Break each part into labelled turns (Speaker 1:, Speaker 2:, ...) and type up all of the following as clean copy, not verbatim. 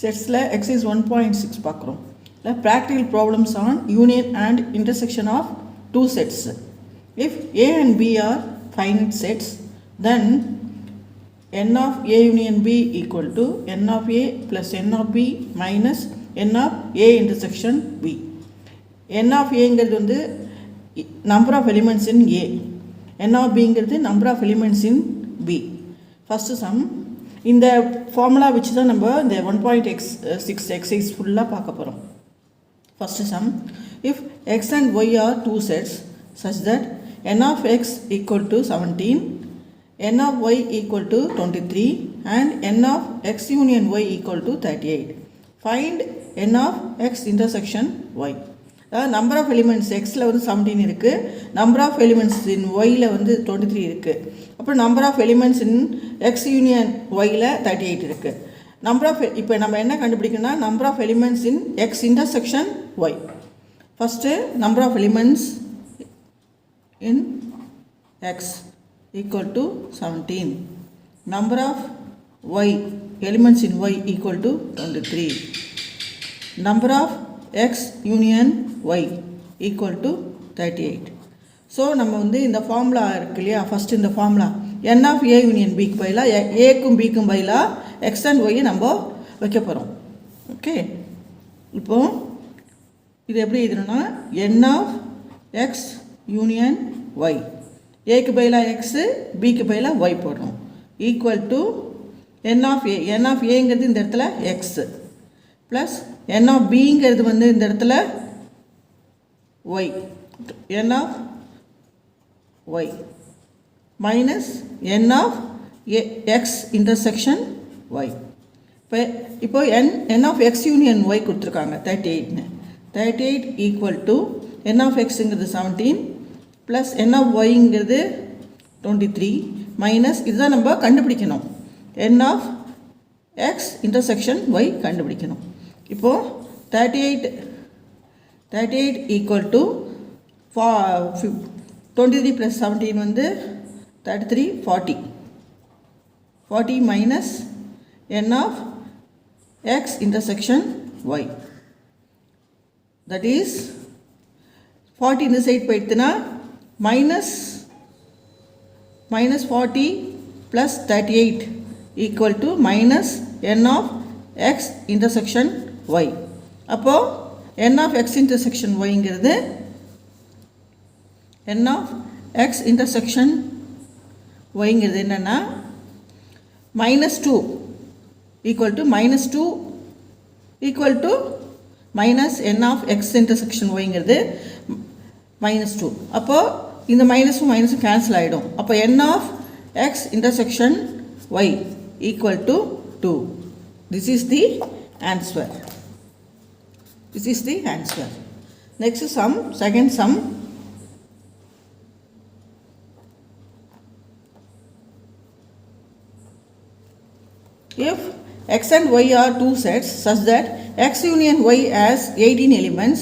Speaker 1: செட்ஸில் exercise 1.6 பார்க்குறோம். இல்லை practical problems on union and intersection of two sets. If A and B are finite sets, then n of A union B equal to n of A plus n of B minus n of A intersection B. n of Aங்கிறது வந்து number of elements in A, n of Bங்கிறது number of elements in B. First sum இந்த formula வச்சு தான் நம்ம இந்த 1.6 exercise ஃபுல்லாக பார்க்க போகிறோம். First sum, if x and y are two sets such that n of x equal to 17, n of y equal to 23 and n of x union y equal to 38. Find n of x intersection y. Number of elements எக்ஸில் வந்து 17 இருக்குது, number of elements in ஒயில் வந்து 23 இருக்குது. அப்புறம் number of elements in x union ஒயில் 38 இருக்குது. Number of இப்போ நம்ம என்ன கண்டுபிடிக்கணும்னா number of elements in x intersection y. First number of elements in x equal to 17, number of y elements in y equal to 23, number of x union y equal to 38. So நம்ம வந்து இந்த formula இருக்கு இல்லையா, first இந்த formula n of a union bக்கு பதிலாக ஏக்கும் பிக்கும் பதிலாக x and y நம்ம வைக்க போகிறோம். ஓகே, இப்போது இது எப்படி எழுதணும்னா n of x union y, ஏக்கு பதிலாக எக்ஸு பிக்கு பதிலாக y போடுறோம், equal to n of a. n of aங்கிறது இந்த இடத்துல எக்ஸு ப்ளஸ் n of bங்கிறது வந்து இந்த இடத்துல y, n of y minus n of x intersection y. இப்போ n of x union y கொடுத்துருக்காங்க 38ன்னு, 38 equal to n of xங்கிறது 17 plus n of yங்கிறது 23 minus இதுதான் நம்ம கண்டுபிடிக்கணும், n of x intersection y கண்டுபிடிக்கணும். இப்போது 38 ஈக்குவல் டு 23 ப்ளஸ் 17 வந்து 33, 40 minus n of x intersection y, that is 40 இந்த side போயிடுத்துன்னா minus 40 plus 38 equal to minus n of x intersection y. அப்போது n of x intersection yங்கிறது n of x intersection yங்கிறது என்னென்னா -2 equal to -2 equal to minus n of x intersection yங்கிறது -2. அப்போது இந்த மைனஸும் மைனஸும் கேன்சல் ஆகிடும். அப்போ n of x intersection y equal to 2. This is the answer. This is the answer. Next sum, second sum. If x and y are two sets such that x union y has 18 elements,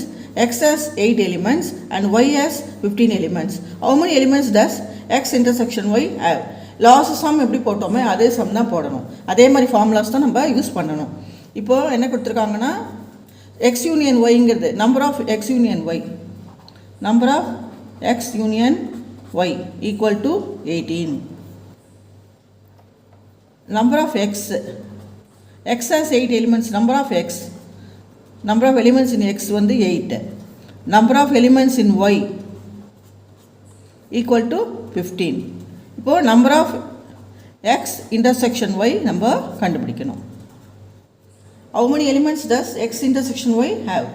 Speaker 1: x has 8 elements and y has 15 elements, how many elements does x intersection y have? Last some எப்படி போட்டோமே அதே some தான் போடணும், அதே மாதிரி formulas தான் நம்ம use பண்ணணும். இப்போது என்ன கொடுத்துருக்காங்கன்னா எக்ஸ் யூனியன் ஒய்ங்கிறது number of x union y, number of x union y equal to 18, number of x has 8 elements, number of x number of elements in x வந்து 8, number of elements in y equal to 15. இப்போது number of x intersection y நம்ம கண்டுபிடிக்கணும். how many elements does x intersection y have?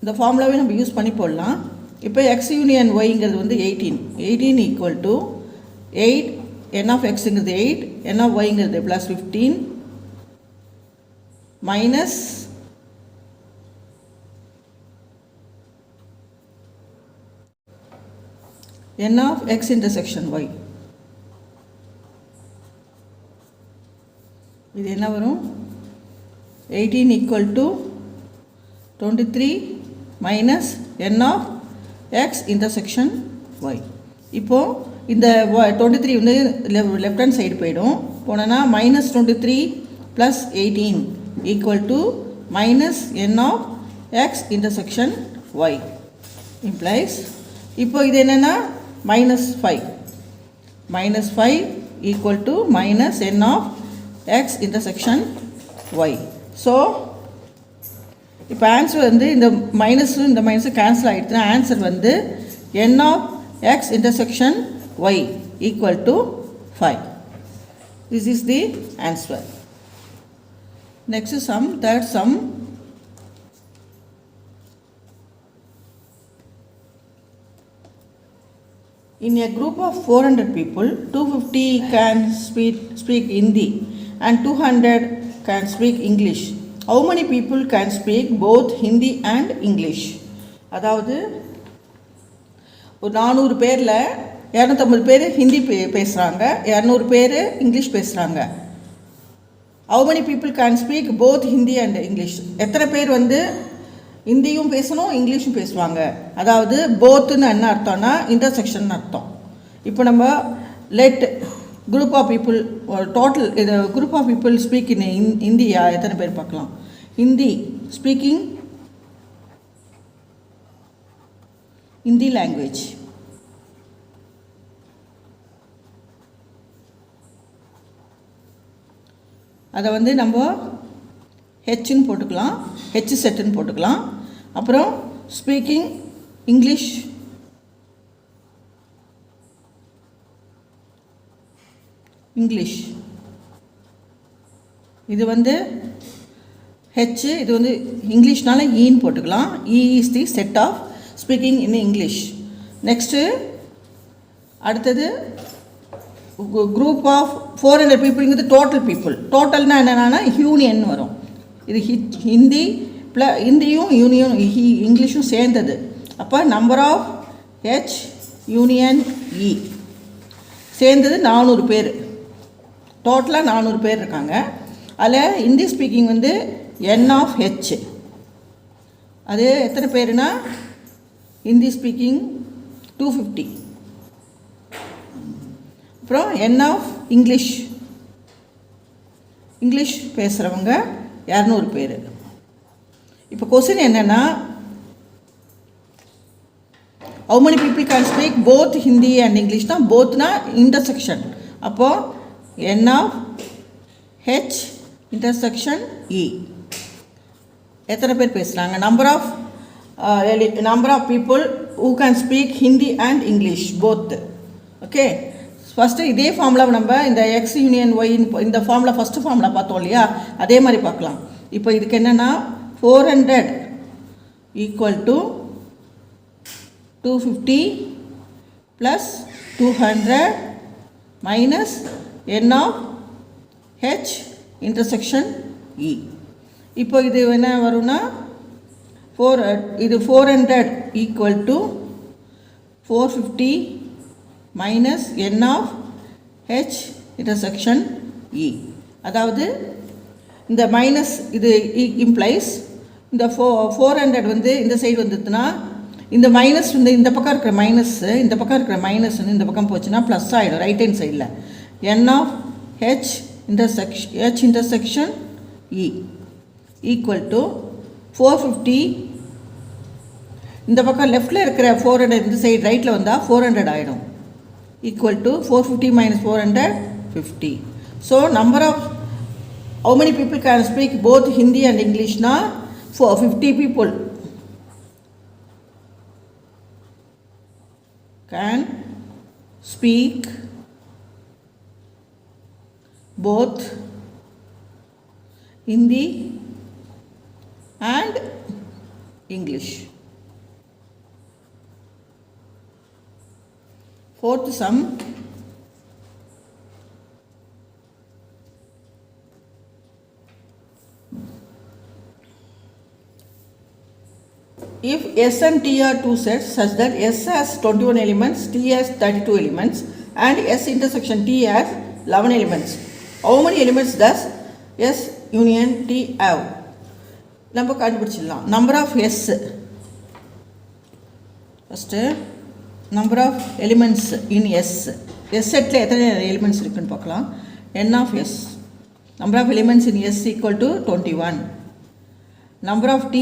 Speaker 1: இந்த ஃபார்முலாவே நம்ம use பண்ணி போடலாம். இப்போ x union yங்கிறது வந்து 18 ஈக்குவல் டு 8, n of xங்கிறது 8, n of yங்கிறது plus 15 minus n of x intersection y. இது என்ன வரும்? 18 equal to 23 minus n of x intersection y. இப்போது இந்த 23 வந்து லெஃப்ட் ஹேண்ட் சைடு போயிடும், போனோன்னா -23 plus 18 equal to minus n of x intersection y implies இப்போ இது என்னன்னா minus 5 equal to minus n of x intersection y. So இப்போ answer வந்து இந்த மைனஸும் இந்த மைனஸும் கேன்சல் ஆகிடுச்சுன்னா ஆன்சர் வந்து n of x intersection y equal to 5. This is the answer. Next sum, third sum. In a group of 400 people, 250 can speak Hindi and 200 can speak English. How many people can speak both Hindi and English? அதாவது ஒரு 400 பேரில் 250 பேர் ஹிந்தி பேசுகிறாங்க, 200 பேர் English பேசுகிறாங்க. How many people can speak both Hindi and English? எத்தனை பேர் வந்து ஹிந்தியும் பேசணும் இங்கிலீஷும் பேசுவாங்க. அதாவது போத்துன்னு என்ன அர்த்தம்னா இன்டர்செக்ஷன் அர்த்தம். இப்போ நம்ம let group of people total இது group of people speak in India எத்தனை பேர் பார்க்கலாம். Hindi speaking Hindi language. அதை வந்து நம்ம ஹெச்ன்னு போட்டுக்கலாம், ஹெச் செட்டுன்னு போட்டுக்கலாம். அப்புறம் ஸ்பீக்கிங் இங்கிலீஷ் இது வந்து ஹெச், இது வந்து இங்கிலீஷ்னால ஈன்னு போட்டுக்கலாம். E is the set of speaking in English. Next அடுத்தது குரூப் ஆஃப் 400 பீப்புளுங்கிறது டோட்டல் பீப்புள். டோட்டல்னால் என்னென்னா யூனியன் வரும். இது ஹிந்தி ஹிந்தியும் யூனியன் இங்கிலீஷும் சேர்ந்தது. அப்போ number of H union E சேர்ந்தது 400 பேர். டோட்டலாக 400 பேர் இருக்காங்க. அதில் ஹிந்தி ஸ்பீக்கிங் வந்து என் ஆஃப் ஹெச். அது எத்தனை பேருனா ஹிந்தி ஸ்பீக்கிங் 250. அப்புறம் என் ஆஃப் இங்கிலீஷ் பேசுகிறவங்க 200 பேர். இப்போ கொஸ்டின் என்னென்னா how many people can speak both Hindi and English? தான் போத்னா இன்டர்செக்ஷன். அப்போது n of H intersection E எத்தனை பேர் பேசுகிறாங்க. Number of people who can speak Hindi and English both. Okay, first இதே ஃபார்முலா நம்ம இந்த எக்ஸ் யூனியன் ஒய் இந்த ஃபார்முலா ஃபஸ்ட்டு ஃபார்முலா பார்த்தோம் இல்லையா, அதே மாதிரி பார்க்கலாம். இப்போ இதுக்கு என்னென்னா 400 equal to 250 plus 200 minus N of H intersection E. இப்போ இது என்ன வரும்னா இது 400 equal to 450 minus N of H intersection இ. அதாவது இந்த மைனஸ் இது இம்ப்ளைஸ் இந்த 400 வந்து இந்த சைடு வந்துட்டுனா இந்த மைனஸ் வந்து இந்த பக்கம் இருக்கிற மைனஸ்ஸு இந்த பக்கம் இருக்கிற மைனஸ் வந்து இந்த பக்கம் போச்சுன்னா ப்ளஸ் ஆகிடும் ரைட் ஹேண்ட் சைடில். N of H intersection E equal to 450. இந்த பக்கம் லெஃப்டில் இருக்கிற 400 இந்த சைடு ரைட்டில் வந்தால் 400 ஆகிடும். Equal to 450 minus 400 50. So number of how many people can speak both Hindi and English na 50 people can speak both Hindi and English. Fourth sum. If S and T are two sets such that S has 21 elements, T has 32 elements and S intersection T has 11 elements, how many elements does S union T have? நம்ம கண்டுபிடிச்சிடலாம். Number of S first number of elements in S செட்டில் எத்தனை elements இருக்குதுன்னு பார்க்கலாம். N of S number of elements in S equal to 21. Number of T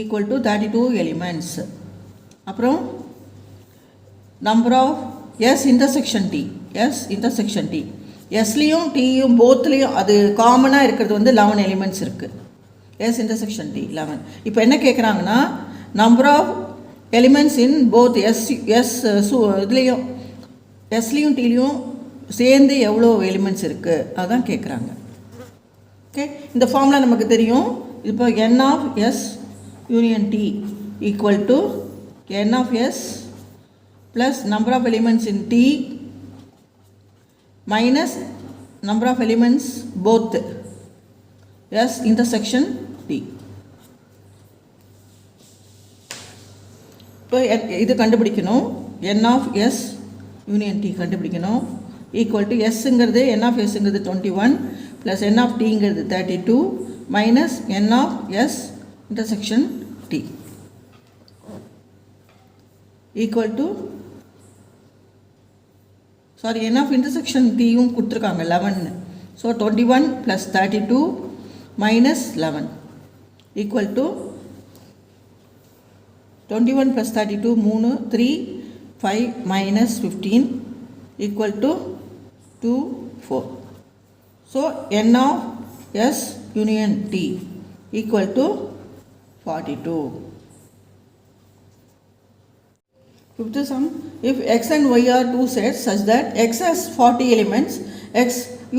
Speaker 1: equal to 32 elements. அப்புறம் number of S intersection T, S intersection T, Sலையும் Tயும் போத்லையும் அது காமனாக இருக்கிறது வந்து 11 elements இருக்குது. S intersection T 11. இப்போ என்ன கேட்குறாங்கன்னா number of elements in both இதுலேயும் எஸ்லேயும் டீலையும் சேர்ந்து எவ்வளோ எலிமெண்ட்ஸ் இருக்குது அதுதான் கேட்குறாங்க. ஓகே, இந்த ஃபார்முலா நமக்கு தெரியும். இப்போ n of S union T equal to n of S plus number of elements in T minus number of elements both S intersection T. இப்போ இது கண்டுபிடிக்கணும். n of S union T கண்டுபிடிக்கணும். Equal to எஸ்ங்கிறது n of Sங்கிறது 21 plus n of Tங்கிறது 32 minus n of S intersection T equal to n of intersection Tயும் கொடுத்துருக்காங்க 11. So 21 plus 32 minus 11 equal to 21 plus 32 3 3 5 minus 15 equal to 2 4. So n of S union T equal to 42. Fifth sum, if x and y are two sets such that x has 40 elements, x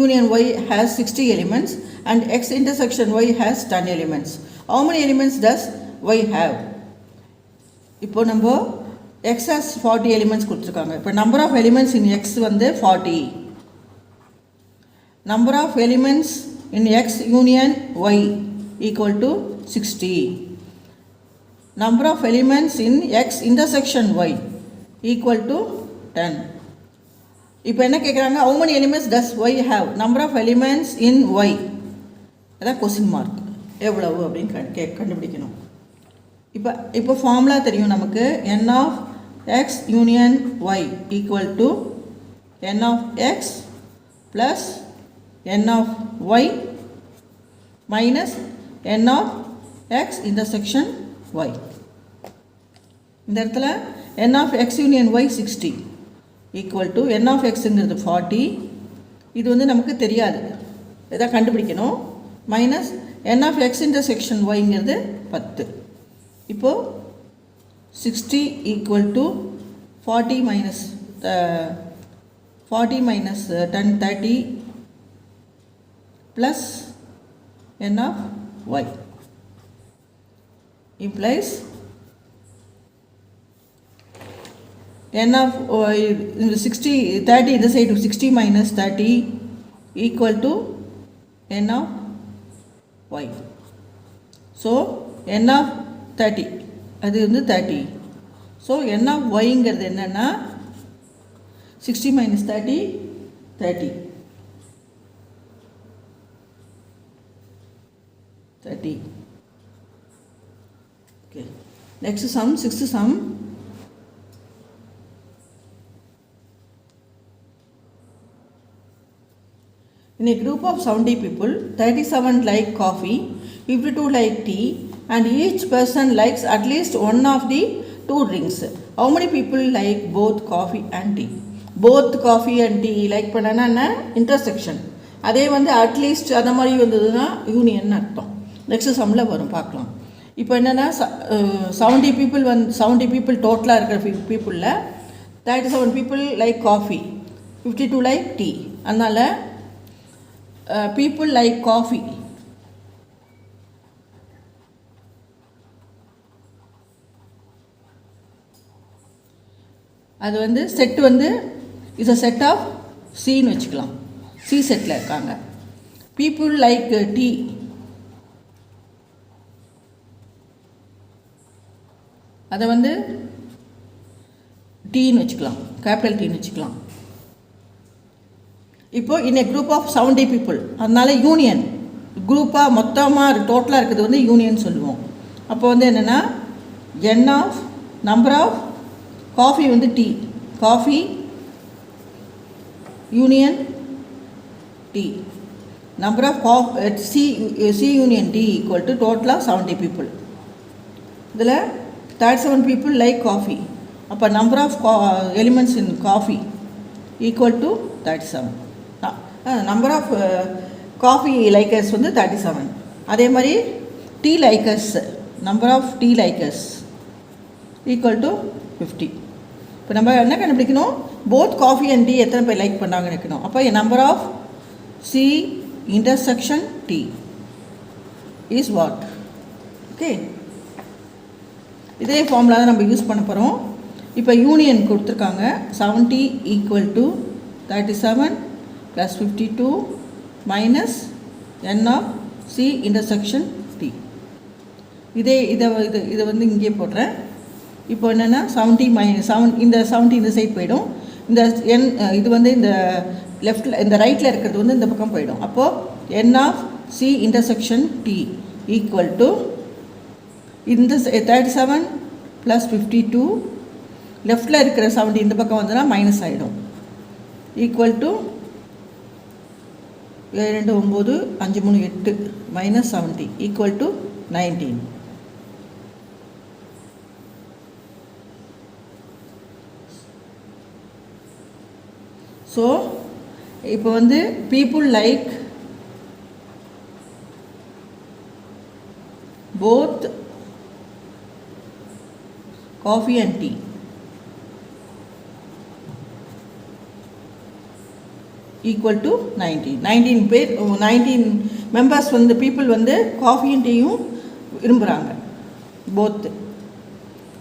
Speaker 1: union y has 60 elements and x intersection y has 10 elements, how many elements does y have? இப்போ நம்ம x has 40 elements கொடுத்துருக்காங்க. இப்போ number of elements in x வந்து 40. Number of elements in x union y equal to 60. Number of elements in x intersection y equal to 10. இப்போ என்ன கேட்குறாங்க, how many elements does y have? Number of elements in y, அதான் question mark, எவ்வளவு அப்படின்னு கண்டுபிடிக்கணும். இப்போ formula தெரியும் நமக்கு. n of x union y equal to n of x plus n of y minus n of x intersection y. இந்த இடத்துல n of x union y 60 equal to n of xங்கிறது 40. இது வந்து நமக்கு தெரியாது, இதை கண்டுபிடிக்கணும். Minus n of x intersection yங்கிறது 10. இப்போது 60 equal to 40 minus 10 30 plus n of y implies n of 60 30 இந்த side 60 minus 30 equal to n of y. So n of 30 அது வந்து 30. ஸோ n of yங்கிறது என்னென்னா 60 minus 30 30 30. Okay, next sum, sixth sum. In a group of 70 people, 37 like coffee, 52 like tea, and each person likes at least one of the two drinks. How many people like both coffee and tea? Both coffee and tea like பண்ணனா intersection. அதே வந்து at least அந்த மாதிரி வந்ததுன்னா union அர்த்தம். Next சம்மில் வரும், பார்க்கலாம். இப்போ என்னென்னா 70 people டோட்டலாக இருக்கிற பீப்புளில் 37 people like coffee, 52 like tea. அதனால் people லைக் காஃபி அது வந்து செட் வந்து இஸ் அ செட் ஆஃப் சின்னு வச்சுக்கலாம். சி செட்டில் இருக்காங்க. பீப்புள் லைக் டீ அதை வந்து டீன்னு வச்சுக்கலாம், கேபிட்டல் டீன்னு வச்சுக்கலாம். இப்போது இன் ஏ குரூப் ஆஃப் 70 people, அதனால யூனியன் குரூப்பாக மொத்தமாக டோட்டலாக இருக்கிறது வந்து யூனியன் சொல்லுவோம். அப்போ வந்து என்னென்னா n of number of coffee வந்து tea, coffee union T. Number of C union D equal to total of 70 people. இதில் 37 people like coffee. அப்போ number of elements in coffee equal to 37. Number of coffee likers வந்து 37. அதே மாதிரி tea likers, number of tea likers equal to 50. இப்போ நம்ம என்ன கண்டுபிடிக்கணும், both coffee and tea எத்தனை பேர் லைக் பண்ணாங்கன்னு இருக்கணும். அப்போ number of C intersection D is what? Okay, இதே ஃபார்முலா தான் நம்ம யூஸ் பண்ண போகிறோம். இப்போ யூனியன் கொடுத்துருக்காங்க 70 equal to 37 plus 52 minus N of C intersection D. இதை வந்து இங்கே போடுறேன். இப்போ என்னென்னா 70 மைனஸ் 7, இந்த 70 இந்த சைட் போயிடும். இந்த என் இது வந்து இந்த லெஃப்டில் இந்த ரைட்டில் இருக்கிறது வந்து இந்த பக்கம் போயிடும். அப்போது n of C intersection T equal to இந்த 37 ப்ளஸ் 52, லெஃப்டில் இருக்கிற 70 இந்த பக்கம் வந்ததுன்னா மைனஸ் ஆகிடும், equal to 7 2 9 5 3 8 minus 70 equal to 19. So இப்போ வந்து people like both coffee and tea. Equal to 19. 19 பேர் 19 மெம்பர்ஸ் வந்து people வந்து காஃபி அண்ட் டீயும் விரும்புகிறாங்க, போத்.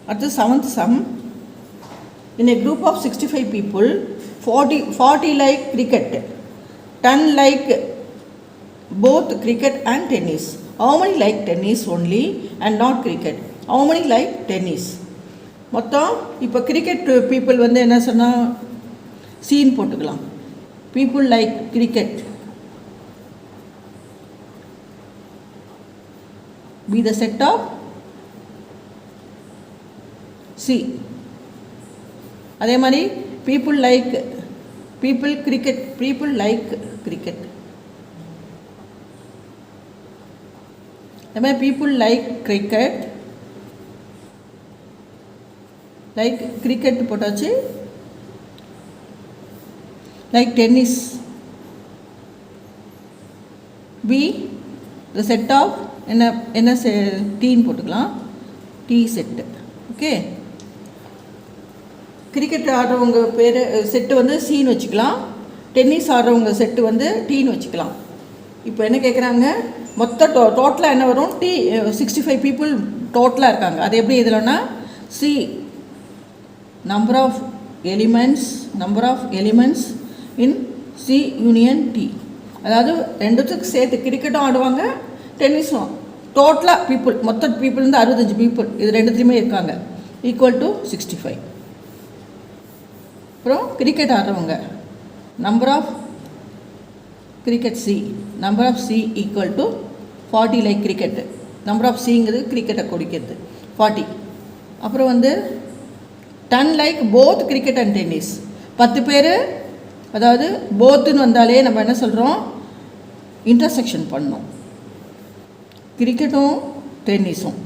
Speaker 1: அடுத்து 7th sum. In a group of 65 people, 40 like cricket, 10 like both cricket and tennis. How many like tennis only and not cricket? How many like tennis? மொத்தம் இப்போ cricket people வந்து என்ன சொன்னால் scene போட்டுக்கலாம். People like cricket be the set of C. அதே மாதிரி people like cricket, people like cricket. அதே மாதிரி people like cricket, like cricket போட்டாச்சு. like tennis, be the set of என்ன டீன்னு போட்டுக்கலாம், டி செட்டு. ஓகே, கிரிக்கெட் ஆடுறவங்க பேர் செட்டு வந்து சீன்னு வச்சுக்கலாம், டென்னிஸ் ஆடுறவங்க செட்டு வந்து டீன்னு வச்சுக்கலாம். இப்போ என்ன கேட்குறாங்க, மொத்த டோட்டலாக என்ன வரும், 65 பீப்புள் டோட்டலாக இருக்காங்க. அது எப்படி இதுலன்னா C number of elements in C union T. அதாவது ரெண்டுத்துக்கு சேர்த்து கிரிக்கெட்டும் ஆடுவாங்க டென்னிஸும், டோட்டலாக பீப்புள் மொத்த பீப்புள் வந்து 65 பீப்புள் இது ரெண்டுத்துலேயுமே இருக்காங்க, ஈக்குவல் டு 65. அப்புறம் கிரிக்கெட் ஆடுறவங்க number of cricket C, number of C equal to 40 like cricket. Number of சிங்கிறது கிரிக்கெட்டை குடிக்கிறது 40. அப்புறம் வந்து 10 like both cricket and tennis. 10 பேர், அதாவது போத்துன்னு வந்தாலே நம்ம என்ன சொல்கிறோம், இன்டர்செக்ஷன் பண்ணோம். கிரிக்கெட்டும் டென்னிஸும்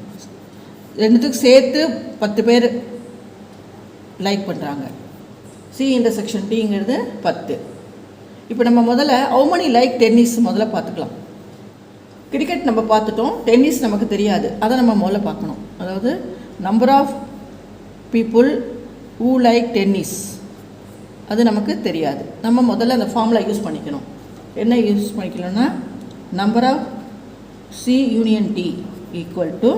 Speaker 1: ரெண்டுத்துக்கு சேர்த்து 10 பேர் லைக் பண்ணுறாங்க. சி இன்டர்செக்ஷன் டிங்கிறது 10. இப்போ நம்ம முதல்ல ஹவு many லைக் டென்னிஸ் முதல்ல பார்த்துக்கலாம். கிரிக்கெட் நம்ம பார்த்துட்டோம், டென்னிஸ் நமக்கு தெரியாது, அதை நம்ம முதல்ல பார்க்கணும். அதாவது number of people who like tennis அது நமக்கு தெரியாது. நம்ம முதல்ல அந்த ஃபார்முலா யூஸ் பண்ணிக்கணும். என்ன யூஸ் பண்ணிக்கணும்னா number of C union T equal to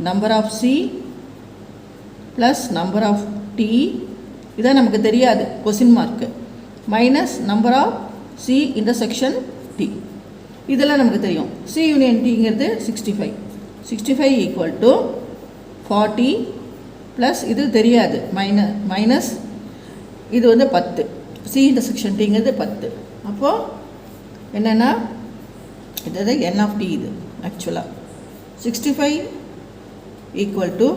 Speaker 1: number of C plus number of T, இதான் நமக்கு தெரியாது question mark, minus number of C intersection T, இதெல்லாம் நமக்கு தெரியும். சி யூனியன் டிங்கிறது 65 ஈக்குவல் டு 40 ப்ளஸ் இது தெரியாது மைனஸ் இது வந்து 10, சி இன்டர்செக்ஷன் டிங்கிறது 10. அப்போது என்னென்னா இது என் ஆஃப் டி. இது ஆக்சுவலாக 65 equal to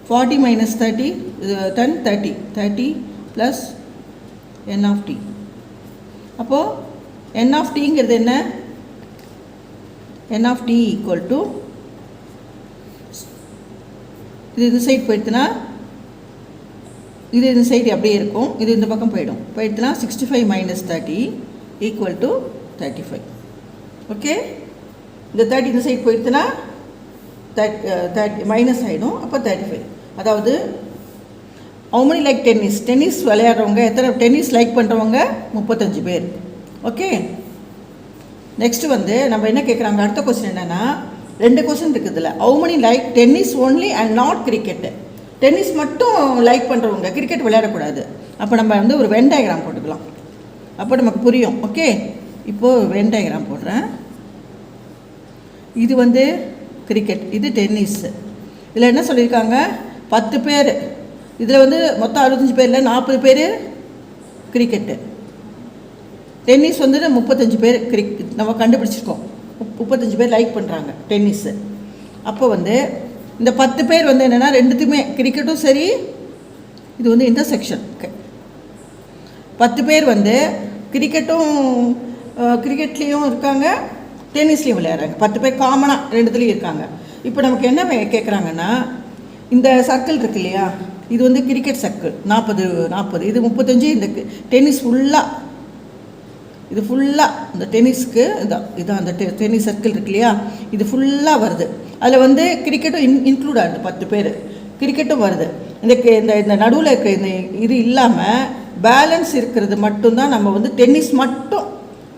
Speaker 1: 40 minus 30 30 plus n of t. அப்போது n of tங்கிறது என்ன? n of t equal to இது இந்த சைடு போயிடுத்துனா இது இந்த சைடு அப்படியே இருக்கும், இது இந்த பக்கம் போயிடுத்துனா 65 minus 30 equal to 35. ஓகே, இந்த 30 இந்த சைடு போயிடுத்துனா 30 மைனஸ் ஆகிடும், அப்போ 35. அதாவது how many like டென்னிஸ் விளையாடுறவங்க எத்தனை, டென்னிஸ் லைக் பண்ணுறவங்க 35 பேர். ஓகே, நெக்ஸ்ட்டு வந்து நம்ம என்ன கேட்குறாங்க, அடுத்த கொஸ்டின் என்னென்னா 2 கொஸ்டின் இருக்குதுல்ல. how many like tennis only and not cricket. Tennis மட்டும் லைக் பண்ணுறவங்க கிரிக்கெட் விளையாடக்கூடாது. அப்போ நம்ம வந்து ஒரு வென் டயக்ராம் போட்டுக்கலாம், அப்போ நமக்கு புரியும். ஓகே, இப்போது வென் டயக்ராம் போடுறேன். இது வந்து கிரிக்கெட், இது டென்னிஸ். இதில் என்ன சொல்லியிருக்காங்க, 10 பேர், இதில் வந்து மொத்தம் 65 பேரில் 40 பேர் கிரிக்கெட்டு. டென்னிஸ் வந்து 35 பேர் நம்ம கண்டுபிடிச்சிருக்கோம், 35 பேர் லைக் பண்ணுறாங்க டென்னிஸ்ஸு. அப்போ வந்து இந்த 10 பேர் வந்து என்னென்னா ரெண்டுத்துமே கிரிக்கெட்டும் சரி, இது வந்து இன்டர்செக்ஷன். 10 பேர் வந்து கிரிக்கெட்லேயும் இருக்காங்க, டென்னிஸ்லேயும் விளையாடுறாங்க. 10 பேர் காமனாக ரெண்டுத்துலேயும் இருக்காங்க. இப்போ நமக்கு என்ன கேட்குறாங்கன்னா, இந்த சர்க்கிள் இருக்கு இல்லையா, இது வந்து கிரிக்கெட் சர்க்கிள் 40, இது 35. இந்த டென்னிஸ் இது ஃபுல்லாக இந்த டென்னிஸ்க்கு இதான் அந்த டென்னிஸ் சர்க்கிள் இருக்கு இல்லையா, இது ஃபுல்லாக வருது. அதில் வந்து கிரிக்கெட்டும் இன்க்ளூட் ஆகுது, 10 பேர் கிரிக்கெட்டும் வருது. இந்த நடுவில் இருக்க இந்த இது இல்லாமல் பேலன்ஸ் இருக்கிறது மட்டும்தான் நம்ம வந்து டென்னிஸ் மட்டும்.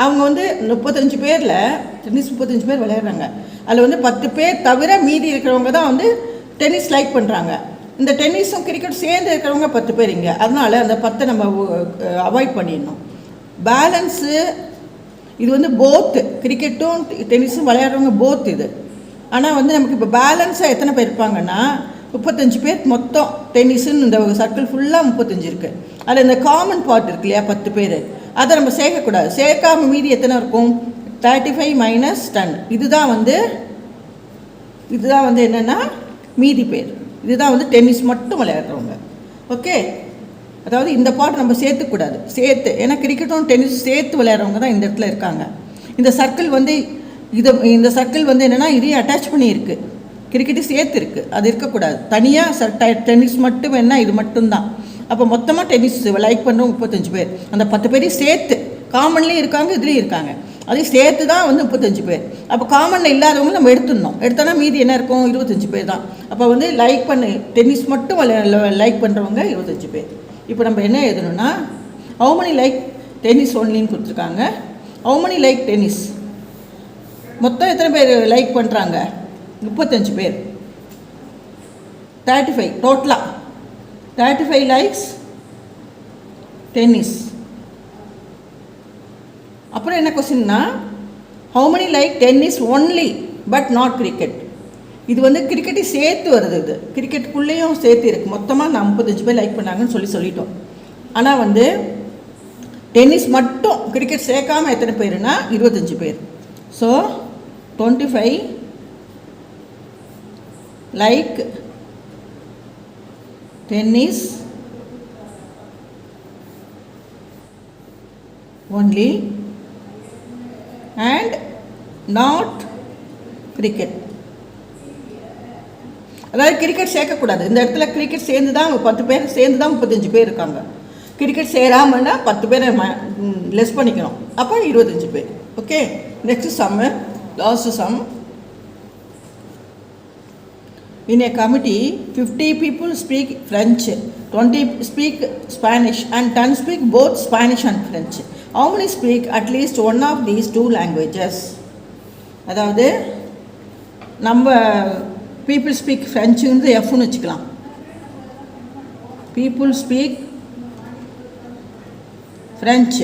Speaker 1: அவங்க வந்து 35 பேரில் டென்னிஸ் 35 பேர் விளையாடுறாங்க. அதில் வந்து 10 பேர் தவிர மீதி இருக்கிறவங்க தான் வந்து டென்னிஸ் லைக் பண்ணுறாங்க. இந்த டென்னிஸும் கிரிக்கெட் சேர்ந்து இருக்கிறவங்க 10 பேர் இங்கே. அதனால் அந்த 10 நம்ம அவாய்ட் பண்ணிடணும். பேலன்ஸு இது வந்து போத்து, கிரிக்கெட்டும் டென்னிஸும் விளையாடுறவங்க போத் இது. ஆனால் வந்து நமக்கு இப்போ பேலன்ஸாக எத்தனை பேர் இருப்பாங்கன்னா 35 பேர் மொத்தம். டென்னிஸுன்னு இந்த சர்க்கிள் ஃபுல்லாக 35 இருக்குது. அதில் இந்த காமன் பார்ட் இருக்கு இல்லையா 10 பேர், அதை நம்ம சேர்க்கக்கூடாது. சேர்க்காம மீதி எத்தனை இருக்கும், 35 minus 10. இதுதான் வந்து என்னென்னா மீதி பேர். இதுதான் வந்து டென்னிஸ் மட்டும் விளையாடுறவங்க. ஓகே, அதாவது இந்த பார்ட் நம்ம சேர்த்துக்கூடாது, ஏன்னா கிரிக்கெட்டும் டென்னிஸ் சேர்த்து விளையாடுறவங்க தான் இந்த இடத்துல இருக்காங்க. இந்த சர்க்கிள் வந்து இந்த சர்க்கிள் வந்து என்னென்னா இதையும் அட்டாச் பண்ணியிருக்கு, கிரிக்கெட்டும் சேர்த்து இருக்குது, அது இருக்கக்கூடாது. தனியாக டென்னிஸ் மட்டும் என்ன, இது மட்டும்தான். அப்போ மொத்தமாக டென்னிஸ் லைக் பண்ணுறவங்க 35 பேர். அந்த 10 பேரையும் சேர்த்து காமன்லேயும் இருக்காங்க, இதுலேயும் இருக்காங்க, அதையும் சேர்த்து தான் வந்து 35 பேர். அப்போ காமனில் இல்லாதவங்க நம்ம எடுத்தோன்னா மீதி என்ன இருக்கும், 25 பேர் தான். அப்போ வந்து டென்னிஸ் மட்டும் லைக் பண்ணுறவங்க 25 பேர். இப்போ நம்ம என்ன எழுதணும்னா, how many like டென்னிஸ் ஒன்லின்னு கொடுத்துருக்காங்க. how many like டென்னிஸ், மொத்தம் எத்தனை பேர் லைக் பண்ணுறாங்க, 35 பேர். 35 டோட்டலாக 35 லைக்ஸ் டென்னிஸ். அப்புறம் என்ன கொஸ்டின்னா, how many like tennis only but not cricket. இது வந்து கிரிக்கெட்டை சேர்த்து வருது, இது கிரிக்கெட்டுக்குள்ளேயும் சேர்த்து இருக்குது. மொத்தமாக 35 பேர் லைக் பண்ணாங்கன்னு சொல்லிட்டோம். ஆனால் வந்து டென்னிஸ் மட்டும் கிரிக்கெட் சேர்க்காமல் எத்தனை பேருனா 25 பேர். So 25 like tennis only and not cricket. அதாவது கிரிக்கெட் சேர்க்கக்கூடாது. இந்த இடத்துல கிரிக்கெட் சேர்ந்து தான் 10 பேர் சேர்ந்து தான் 35 பேர் இருக்காங்க. கிரிக்கெட் சேராமன்னா 10 பேரை லெஸ் பண்ணிக்கணும், அப்போ 25 பேர். Okay, next sum, last sum. In a committee, 50 people speak French, 20 speak Spanish and 10 speak both Spanish and French. How many speak at least one of these two languages? அதாவது நம்ம people speak French-ங்கிறது Fன்னு வச்சுக்கலாம். people speak French.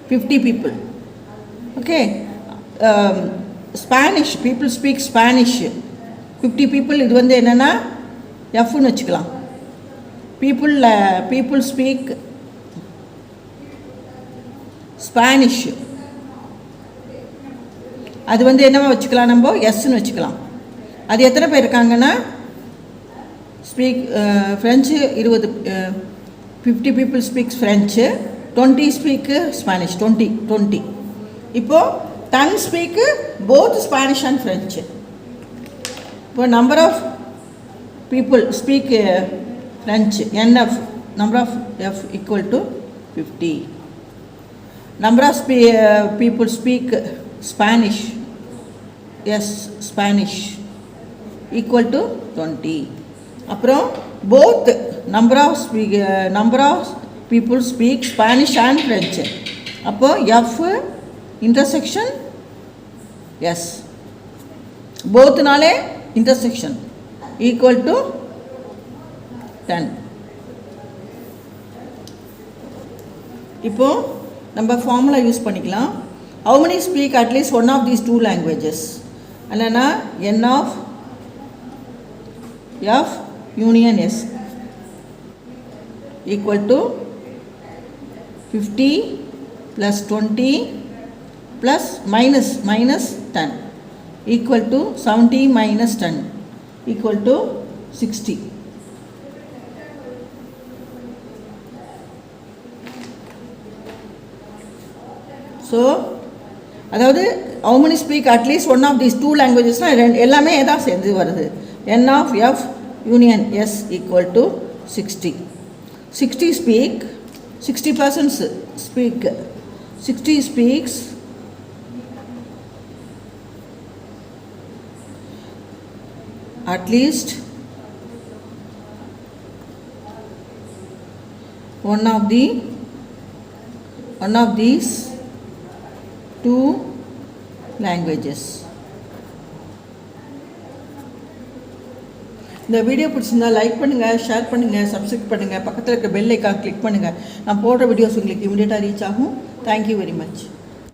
Speaker 1: Fifty people. Okay. Spanish, people speak Spanish. 50 people, இது வந்து என்னன்னா Fன்னு வச்சுக்கலாம். people speak Spanish. அது வந்து என்னவா வச்சுக்கலாம், நம்ம எஸ்ன்னு வச்சுக்கலாம். அது எத்தனை பேர் இருக்காங்கன்னா speak French 50 people speaks French, 20 speak Spanish. 20 இப்போது 10 speak both Spanish and French. இப்போ number of people speak French, NF, number of F equal to 50. Number of people speak Spanish, yes, Spanish equal to 20. அப்புறம் both number of people speak Spanish and French. அப்போ F intersection yes, both நாலே intersection equal to 10. இப்போ நம்ம formula use பண்ணிக்கலாம். how many speak at least one of these two languages? என்னன்னா n of f union s equal to 50 plus 20 plus minus 10 equal to 70 minus 10 equal to 60. So அதாவது how many speak at least one of these two languagesனால் எல்லாமே எதா சேர்ந்து வருது. n of f union s equal to 60. 60 speak, 60% speak, 60 speaks at least one of these two languages. இந்த video பிடிச்சிருந்தா like பண்ணுங்கள், share பண்ணுங்கள், subscribe பண்ணுங்கள், பக்கத்தில் இருக்க பெல் ஐக்கான் கிளிக் பண்ணுங்கள். நான் போடுற வீடியோஸ் உங்களுக்கு இமீடியட்டாக ரீச் ஆகும். Thank you very much.